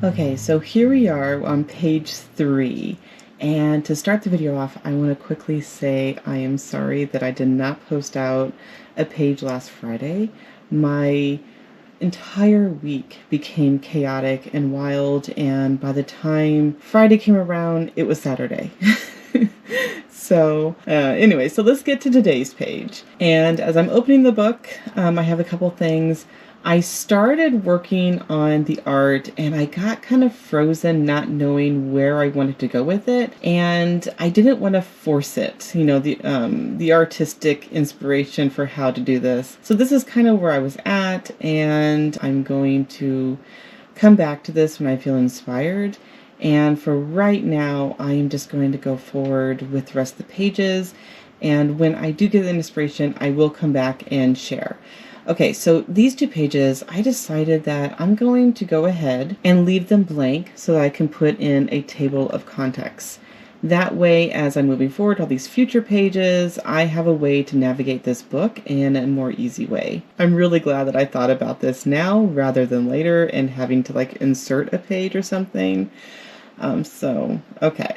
Okay, so here we are on page 3, and to start the video off, I want to quickly say I am sorry that I did not post out a page last Friday. My entire week became chaotic and wild, and by the time Friday came around, it was Saturday. Anyway, so let's get to today's page. And as I'm opening the book, I have a couple things. I started working on the art and I got kind of frozen not knowing where I wanted to go with it, and I didn't want to force it, the artistic inspiration for how to do this. So this is kind of where I was at, and I'm going to come back to this when I feel inspired. And for right now, I am just going to go forward with the rest of the pages, and when I do get the inspiration, I will come back and share. Okay, so these 2 pages, I decided that I'm going to go ahead and leave them blank so that I can put in a table of contexts. That way, as I'm moving forward all these future pages, I have a way to navigate this book in a more easy way. I'm really glad that I thought about this now rather than later and having to insert a page or something. Okay.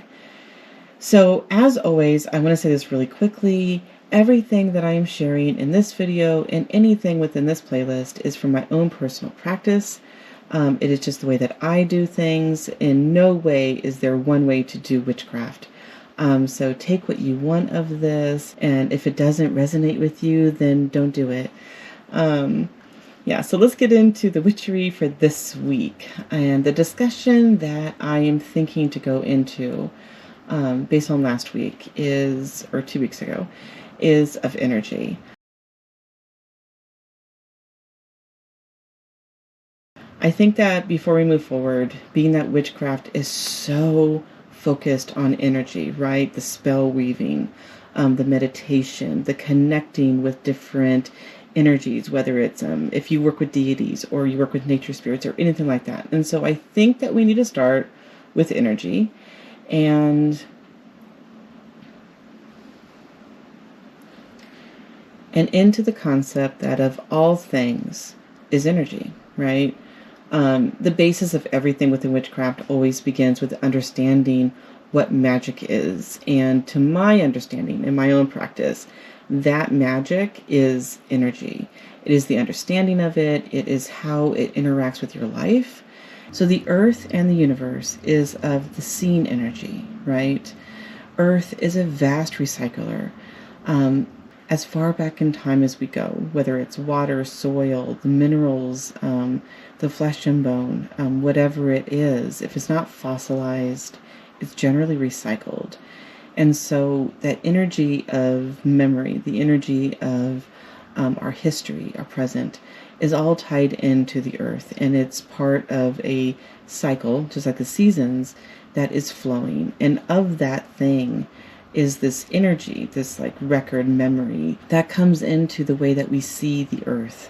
So as always, I want to say this really quickly. Everything that I am sharing in this video and anything within this playlist is from my own personal practice. It is just the way that I do things. In no way is there one way to do witchcraft. So take what you want of this, and if it doesn't resonate with you, then don't do it. So let's get into the witchery for this week. And the discussion that I am thinking to go into, based on last week, or 2 weeks ago, is of energy. I think that before we move forward, being that witchcraft is so focused on energy, right? The spell weaving, the meditation, the connecting with different energies, whether it's if you work with deities or you work with nature spirits or anything like that. And so I think that we need to start with energy and into the concept that of all things is energy, right? The basis of everything within witchcraft always begins with understanding what magic is. And to my understanding, in my own practice, that magic is energy. It is the understanding of it. It is how it interacts with your life. So the earth and the universe is of the seen energy, right? Earth is a vast recycler. As far back in time as we go, whether it's water, soil, the minerals, the flesh and bone, whatever it is, if it's not fossilized, it's generally recycled. And so that energy of memory, the energy of our history, our present, is all tied into the earth, and it's part of a cycle, just like the seasons, that is flowing. And of that thing is this energy, this record memory that comes into the way that we see the earth,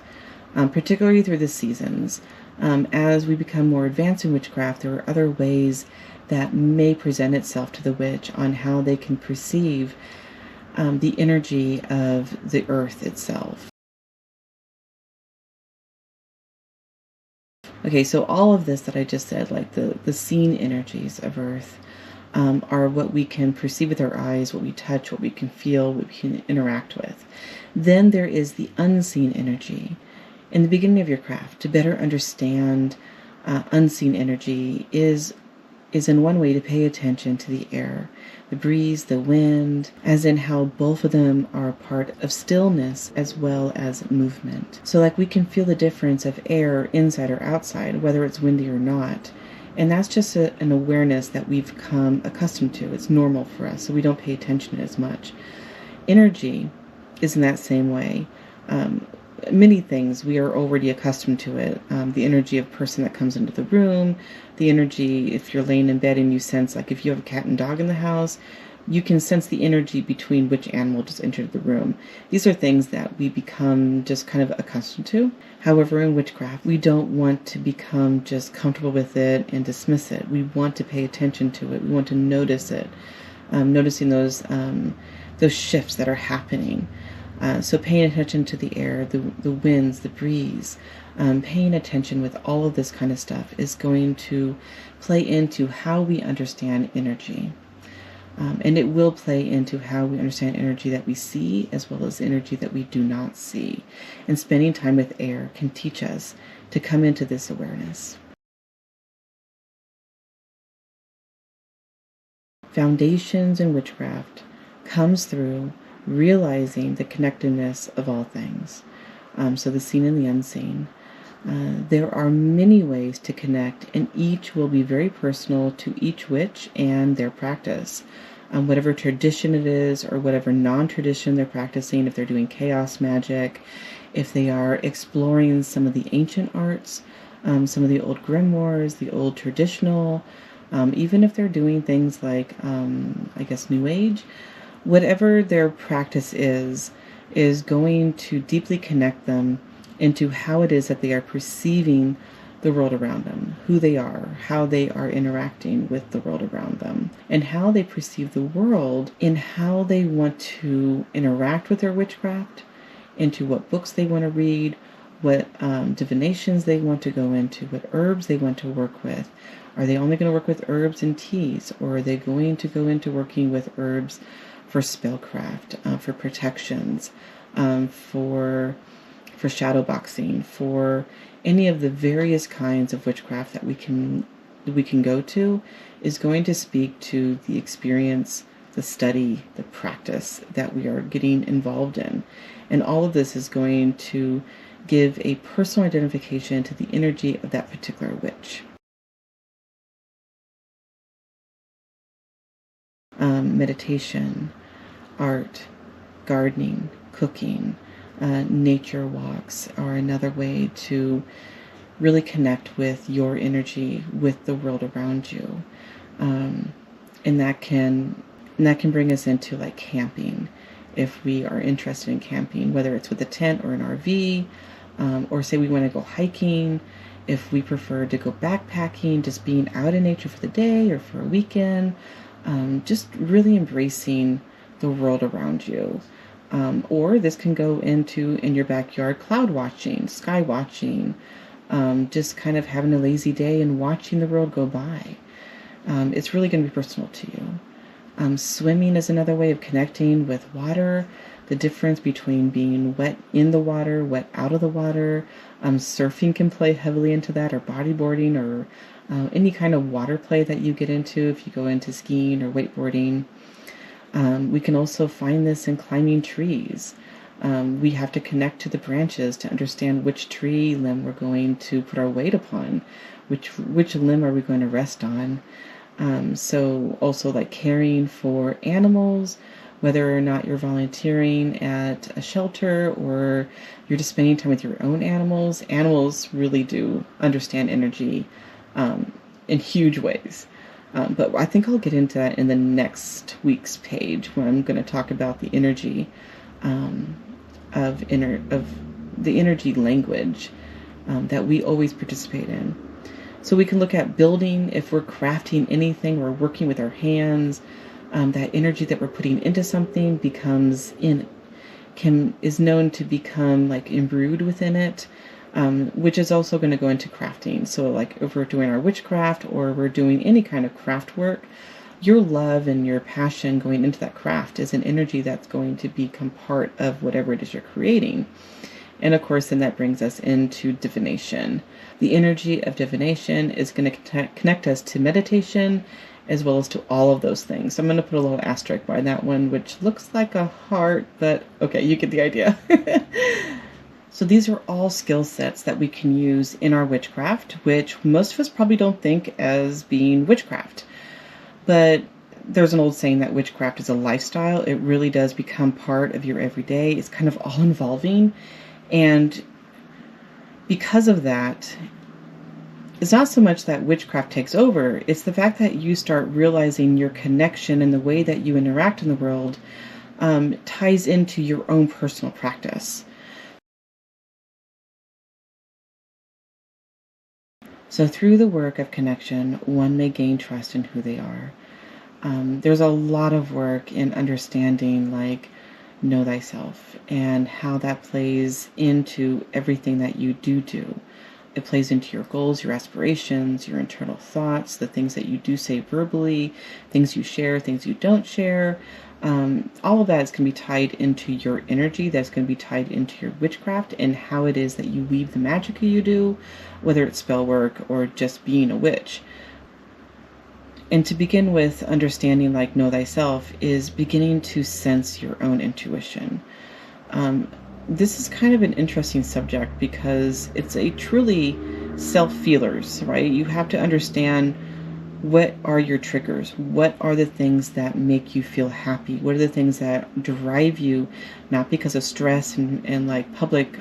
particularly through the seasons. As we become more advanced in witchcraft, there are other ways that may present itself to the witch on how they can perceive the energy of the earth itself. Okay, so all of this that I just said, the seen energies of earth, are what we can perceive with our eyes, what we touch, what we can feel, what we can interact with. Then there is the unseen energy. In the beginning of your craft, to better understand unseen energy is in one way to pay attention to the air, the breeze, the wind, as in how both of them are a part of stillness as well as movement. So we can feel the difference of air inside or outside, whether it's windy or not. And that's just an awareness that we've come accustomed to. It's normal for us, so we don't pay attention as much. Energy is in that same way. Many things, we are already accustomed to it. The energy of person that comes into the room, the energy if you're laying in bed and you sense, if you have a cat and dog in the house, you can sense the energy between which animal just entered the room. These are things that we become just kind of accustomed to. However, in witchcraft, we don't want to become just comfortable with it and dismiss it. We want to pay attention to it. We want to notice it, noticing those shifts that are happening. So paying attention to the air, the winds, the breeze, paying attention with all of this kind of stuff is going to play into how we understand energy. And it will play into how we understand energy that we see as well as energy that we do not see. And spending time with air can teach us to come into this awareness. Foundations in witchcraft comes through realizing the connectedness of all things. So the seen and the unseen. There are many ways to connect, and each will be very personal to each witch and their practice. Whatever tradition it is, or whatever non-tradition they're practicing, if they're doing chaos magic, if they are exploring some of the ancient arts, some of the old grimoires, the old traditional, even if they're doing things like, I guess, New Age, whatever their practice is going to deeply connect them into how it is that they are perceiving the world around them, who they are, how they are interacting with the world around them, and how they perceive the world in how they want to interact with their witchcraft, into what books they want to read, what divinations they want to go into, what herbs they want to work with. Are they only going to work with herbs and teas, or are they going to go into working with herbs for spellcraft, for protections, for shadow boxing, for any of the various kinds of witchcraft that we can go to, is going to speak to the experience, the study, the practice that we are getting involved in. And all of this is going to give a personal identification to the energy of that particular witch. Meditation, art, gardening, cooking, nature walks are another way to really connect with your energy, with the world around you. And that can bring us into like camping, if we are interested in camping, whether it's with a tent or an RV, or say we want to go hiking, if we prefer to go backpacking, just being out in nature for the day or for a weekend, just really embracing the world around you. Or this can go into, in your backyard, cloud watching, sky watching, just kind of having a lazy day and watching the world go by. It's really going to be personal to you. Swimming is another way of connecting with water, the difference between being wet in the water, wet out of the water. Surfing can play heavily into that, or bodyboarding, or any kind of water play that you get into if you go into skiing or wakeboarding. We can also find this in climbing trees. We have to connect to the branches to understand which tree limb we're going to put our weight upon, which limb are we going to rest on. So also like caring for animals, whether or not you're volunteering at a shelter or you're just spending time with your own animals. Animals really do understand energy in huge ways. But I think I'll get into that in the next week's page, where I'm going to talk about the energy of the energy language that we always participate in. So we can look at building, if we're crafting anything, we're working with our hands, that energy that we're putting into something is known to become like imbrued within it. Which is also going to go into crafting. So like if we're doing our witchcraft or we're doing any kind of craft work, your love and your passion going into that craft is an energy that's going to become part of whatever it is you're creating. And of course, then that brings us into divination. The energy of divination is going to connect us to meditation as well as to all of those things. So I'm going to put a little asterisk by that one, which looks like a heart, but okay, you get the idea. So these are all skill sets that we can use in our witchcraft, which most of us probably don't think as being witchcraft. But there's an old saying that witchcraft is a lifestyle. It really does become part of your everyday. It's kind of all involving. And because of that, it's not so much that witchcraft takes over. It's the fact that you start realizing your connection and the way that you interact in the world ties into your own personal practice. So through the work of connection, one may gain trust in who they are. There's a lot of work in understanding, like, know thyself and how that plays into everything that you do. It plays into your goals, your aspirations, your internal thoughts, the things that you do say verbally, things you share, things you don't share. All of that is going to be tied into your energy. That's going to be tied into your witchcraft and how it is that you weave the magic you do, whether it's spell work or just being a witch. And to begin with, understanding like know thyself is beginning to sense your own intuition. This is kind of an interesting subject because it's a truly self-feelers, right? You have to understand what are your triggers? What are the things that make you feel happy? What are the things that drive you, not because of stress and like public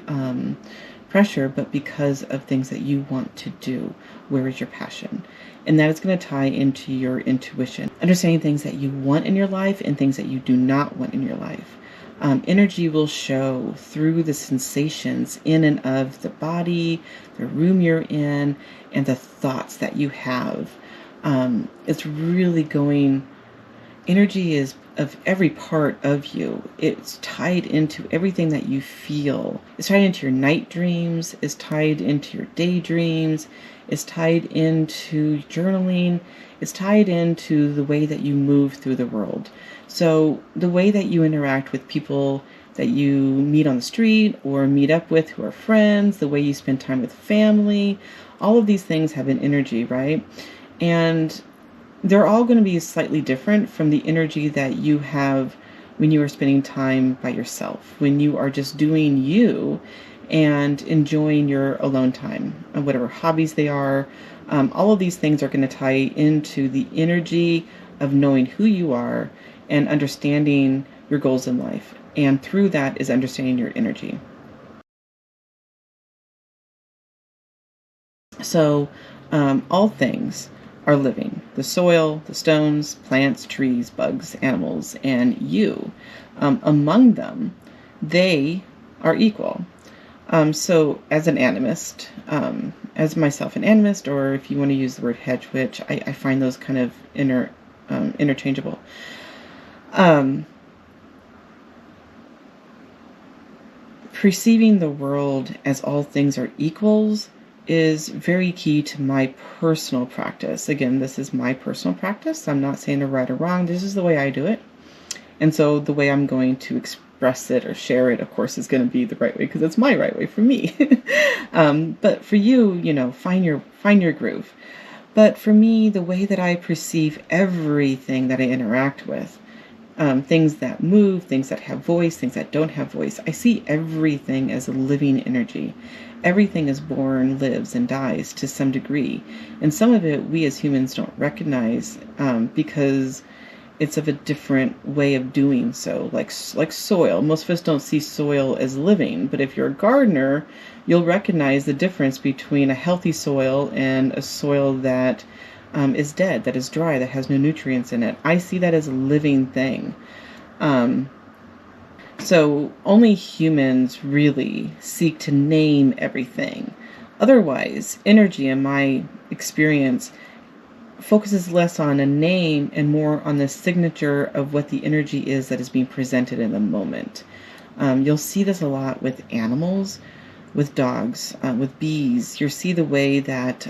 pressure, but because of things that you want to do? Where is your passion? And that is going to tie into your intuition, understanding things that you want in your life and things that you do not want in your life. Energy will show through the sensations in and of the body, the room you're in, and the thoughts that you have. It's really going, energy is of every part of you. It's tied into everything that you feel. It's tied into your night dreams. It's tied into your daydreams. It's tied into journaling. It's tied into the way that you move through the world. So the way that you interact with people that you meet on the street or meet up with who are friends, the way you spend time with family, all of these things have an energy, right? And they're all going to be slightly different from the energy that you have when you are spending time by yourself, when you are just doing you and enjoying your alone time, whatever hobbies they are. All of these things are going to tie into the energy of knowing who you are and understanding your goals in life. And through that is understanding your energy. So all things are living. The soil, the stones, plants, trees, bugs, animals, and you. Among them, they are equal. So as an animist, as myself an animist, or if you want to use the word hedge witch, I find those kind of interchangeable. Perceiving the world as all things are equals is very key to my personal practice. Again, this is my personal practice. I'm not saying they're right or wrong. This is the way I do it. And so the way I'm going to express it or share it, of course, is going to be the right way because it's my right way for me. But for you, find your groove. But for me, the way that I perceive everything that I interact with, things that move, things that have voice, things that don't have voice, I see everything as a living energy. Everything is born, lives, and dies to some degree. And some of it we as humans don't recognize because it's of a different way of doing so, like soil. Most of us don't see soil as living, but if you're a gardener, you'll recognize the difference between a healthy soil and a soil that is dead, that is dry, that has no nutrients in it. I see that as a living thing. So only humans really seek to name everything. Otherwise, energy, in my experience, focuses less on a name and more on the signature of what the energy is that is being presented in the moment. You'll see this a lot with animals, with dogs, with bees. You'll see the way that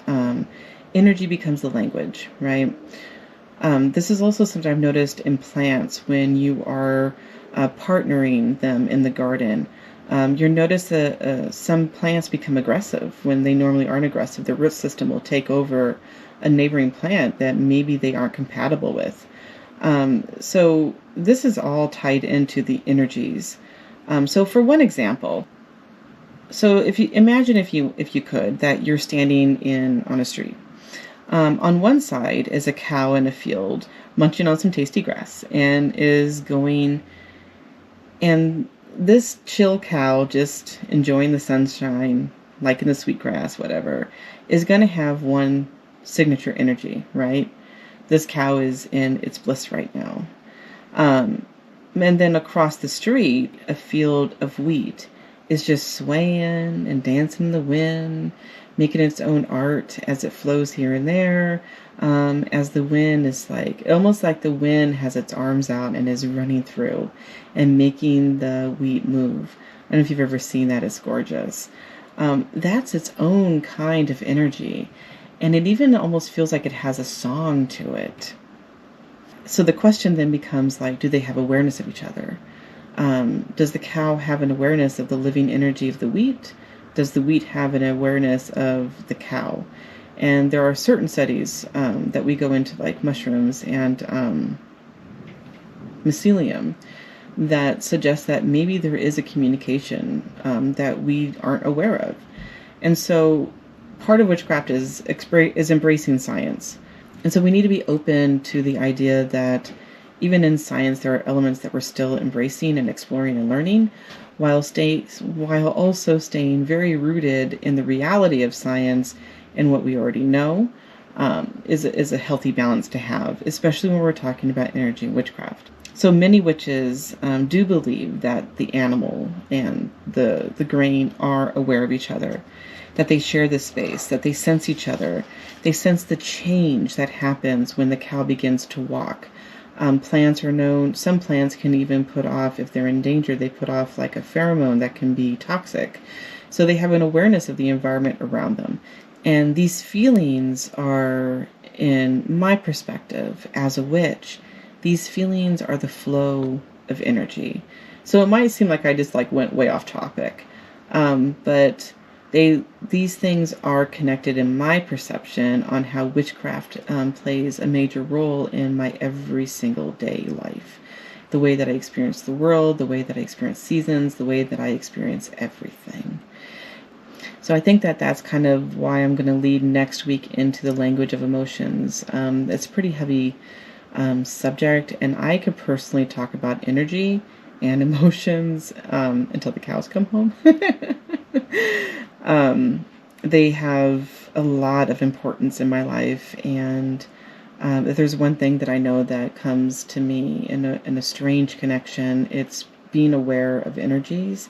energy becomes the language, right? This is also something I've noticed in plants when you are partnering them in the garden. You'll notice that some plants become aggressive when they normally aren't aggressive. Their root system will take over a neighboring plant that maybe they aren't compatible with. So this is all tied into the energies. So for one example, so if you imagine if you could that you're standing on a street. On one side is a cow in a field munching on some tasty grass and is going, and this chill cow just enjoying the sunshine, liking the sweet grass, whatever, is going to have one signature energy, right? This cow is in its bliss right now. And then across the street, a field of wheat is just swaying and dancing in the wind, making its own art as it flows here and there, as the wind is like, almost like the wind has its arms out and is running through and making the wheat move. I don't know if you've ever seen that. It's gorgeous. That's its own kind of energy. And it even almost feels like it has a song to it. So the question then becomes like, do they have awareness of each other? Does the cow have an awareness of the living energy of the wheat? Does the wheat have an awareness of the cow? And there are certain studies that we go into, like mushrooms and mycelium, that suggest that maybe there is a communication that we aren't aware of. And so part of witchcraft is embracing science. And so we need to be open to the idea that even in science, there are elements that we're still embracing and exploring and learning, while also staying very rooted in the reality of science and what we already know, is a healthy balance to have, especially when we're talking about energy and witchcraft. So many witches do believe that the animal and the grain are aware of each other, that they share this space, that they sense each other. They sense the change that happens when the cow begins to walk. Plants are known, some plants can even put off, if they're in danger, they put off like a pheromone that can be toxic. So they have an awareness of the environment around them. And these feelings are, in my perspective as a witch, these feelings are the flow of energy. So it might seem like I just like went way off topic, but these things are connected in my perception on how witchcraft plays a major role in my every single day life. The way that I experience the world, the way that I experience seasons, the way that I experience everything. So I think that that's kind of why I'm going to lead next week into the language of emotions. It's a pretty heavy subject, and I could personally talk about energy and emotions until the cows come home. They have a lot of importance in my life, and if there's one thing that I know that comes to me in a strange connection, it's being aware of energies,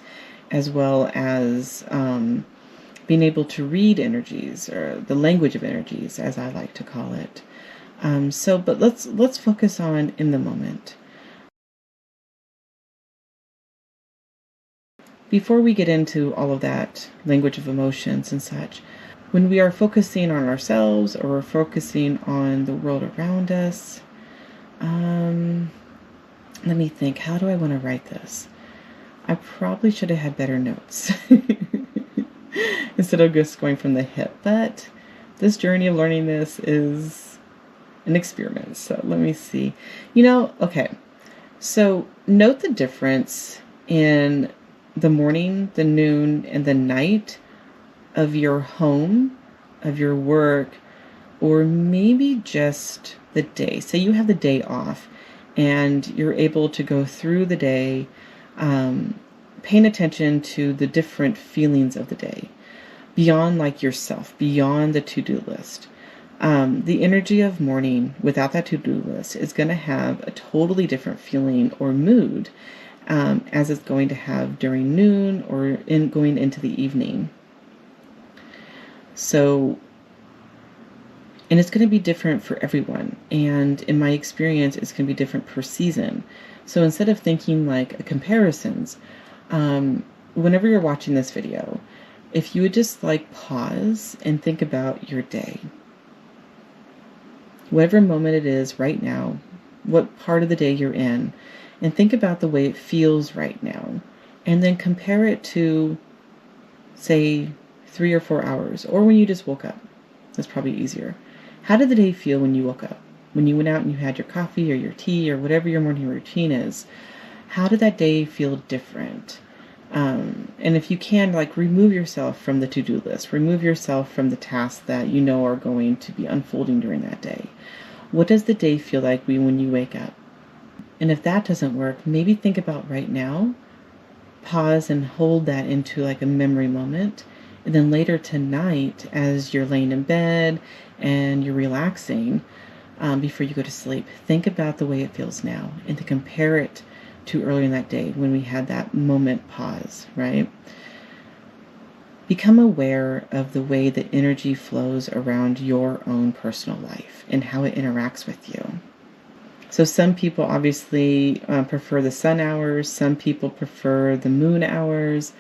as well as being able to read energies, or the language of energies, as I like to call it. But let's focus on in the moment. Before we get into all of that language of emotions and such, when we are focusing on ourselves or we're focusing on the world around us, let me think, how do I want to write this? I probably should have had better notes instead of just going from the hip, but this journey of learning this is an experiment. So let me see. Okay. So note the difference in the morning, the noon, and the night of your home, of your work, or maybe just the day. Say you have the day off and you're able to go through the day, paying attention to the different feelings of the day, beyond like yourself, beyond the to-do list. The energy of morning without that to-do list is going to have a totally different feeling or mood as it's going to have during noon or going into the evening. So, and it's going to be different for everyone. And in my experience, it's going to be different per season. So instead of thinking like comparisons, whenever you're watching this video, if you would just like pause and think about your day, whatever moment it is right now, what part of the day you're in, and think about the way it feels right now, and then compare it to, say, 3 or 4 hours, or when you just woke up. That's probably easier. How did the day feel when you woke up? When you went out and you had your coffee or your tea or whatever your morning routine is, how did that day feel different? And if you can, like, remove yourself from the to-do list, remove yourself from the tasks that you know are going to be unfolding during that day. What does the day feel like when you wake up? And if that doesn't work, maybe think about right now, pause and hold that into like a memory moment. And then later tonight, as you're laying in bed and you're relaxing, before you go to sleep, think about the way it feels now and to compare it to earlier in that day when we had that moment pause, right? become aware of the way that energy flows around your own personal life and how it interacts with you. So some people obviously prefer the sun hours. Some people prefer the moon hours.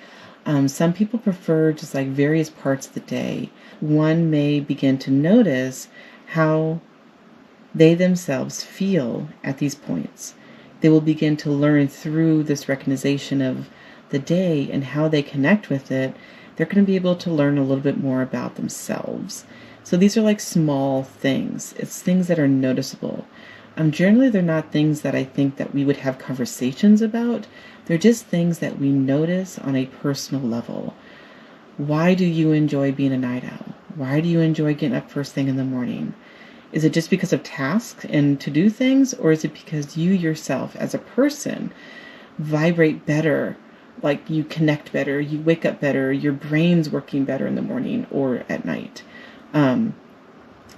Some people prefer just like various parts of the day. One may begin to notice how they themselves feel at these points. They will begin to learn through this recognition of the day and how they connect with it. They're going to be able to learn a little bit more about themselves. So these are like small things. It's things that are noticeable. Generally, they're not things that I think that we would have conversations about. They're just things that we notice on a personal level. Why do you enjoy being a night owl? Why do you enjoy getting up first thing in the morning? Is it just because of tasks and to do things, or is it because you yourself as a person vibrate better, like you connect better, you wake up better, your brain's working better in the morning or at night?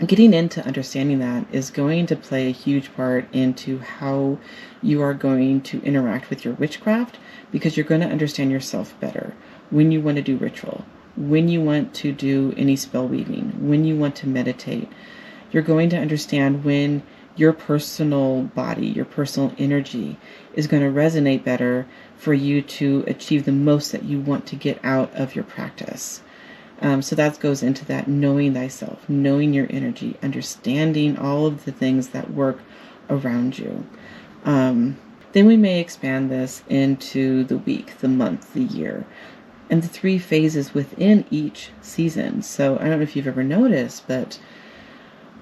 Getting into understanding that is going to play a huge part into how you are going to interact with your witchcraft, because you're going to understand yourself better when you want to do ritual, when you want to do any spell weaving, when you want to meditate. You're going to understand when your personal body, your personal energy is going to resonate better for you to achieve the most that you want to get out of your practice. So that goes into that knowing thyself, knowing your energy, understanding all of the things that work around you. Then we may expand this into the week, the month, the year, and the 3 phases within each season. So I don't know if you've ever noticed, but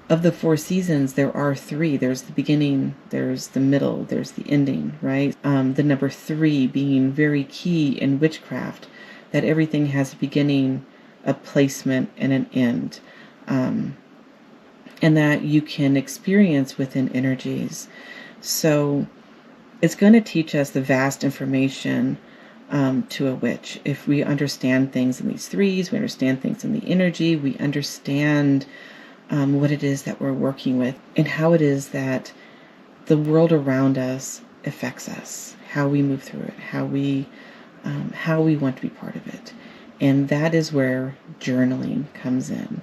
of the 4 seasons, there are 3. There's the beginning, there's the middle, there's the ending, right? The number 3 being very key in witchcraft, that everything has a beginning, a placement, and an end. And that you can experience within energies. So it's going to teach us the vast information to a witch. If we understand things in these 3s, we understand things in the energy, we understand what it is that we're working with, and how it is that the world around us affects us, how we move through it, how we want to be part of it. And that is where journaling comes in.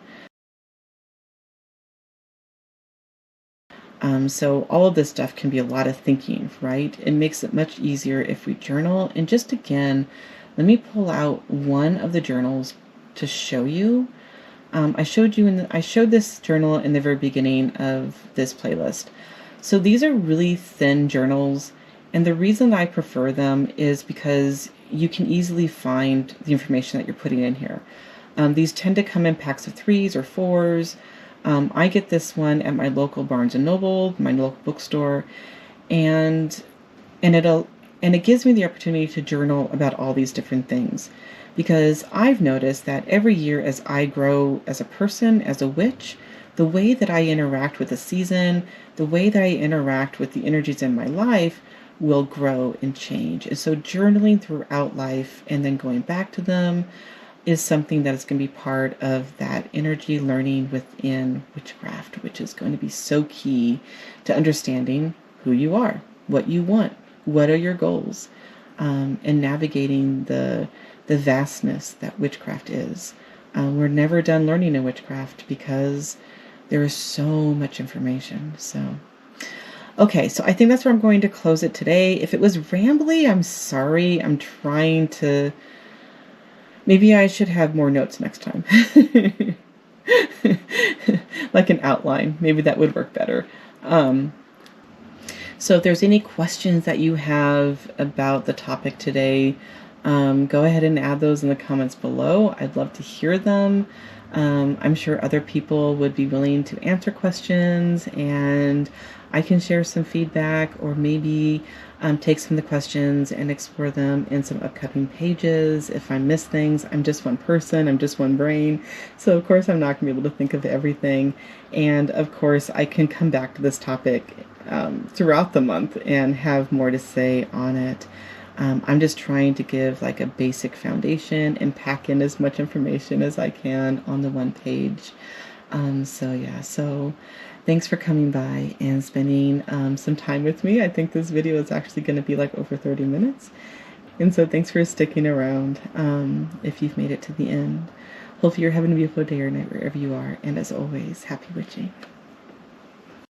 So all of this stuff can be a lot of thinking, right? It makes it much easier if we journal. And just again, let me pull out one of the journals to show you. I showed this journal in the very beginning of this playlist. So these are really thin journals, and the reason I prefer them is because you can easily find the information that you're putting in here. These tend to come in packs of 3s or 4s. I get this one at my local Barnes & Noble, my local bookstore, and it gives me the opportunity to journal about all these different things. Because I've noticed that every year as I grow as a person, as a witch, the way that I interact with the season, the way that I interact with the energies in my life will grow and change. And so journaling throughout life and then going back to them is something that is going to be part of that energy learning within witchcraft, which is going to be so key to understanding who you are, what you want, what are your goals, and navigating the vastness that witchcraft is. We're never done learning in witchcraft because there is so much information. So, okay, so I think that's where I'm going to close it today. If it was rambly, I'm sorry. I'm trying to... Maybe I should have more notes next time. Like an outline. Maybe that would work better. So if there's any questions that you have about the topic today, go ahead and add those in the comments below. I'd love to hear them. I'm sure other people would be willing to answer questions, and I can share some feedback, or maybe take some of the questions and explore them in some upcoming pages. If I miss things, I'm just one person, I'm just one brain. So of course I'm not going to be able to think of everything. And of course I can come back to this topic throughout the month and have more to say on it. I'm just trying to give like a basic foundation and pack in as much information as I can on the one page. So thanks for coming by and spending some time with me. I think this video is actually going to be like over 30 minutes. And so thanks for sticking around, if you've made it to the end. Hope you're having a beautiful day or night wherever you are. And as always, happy witching.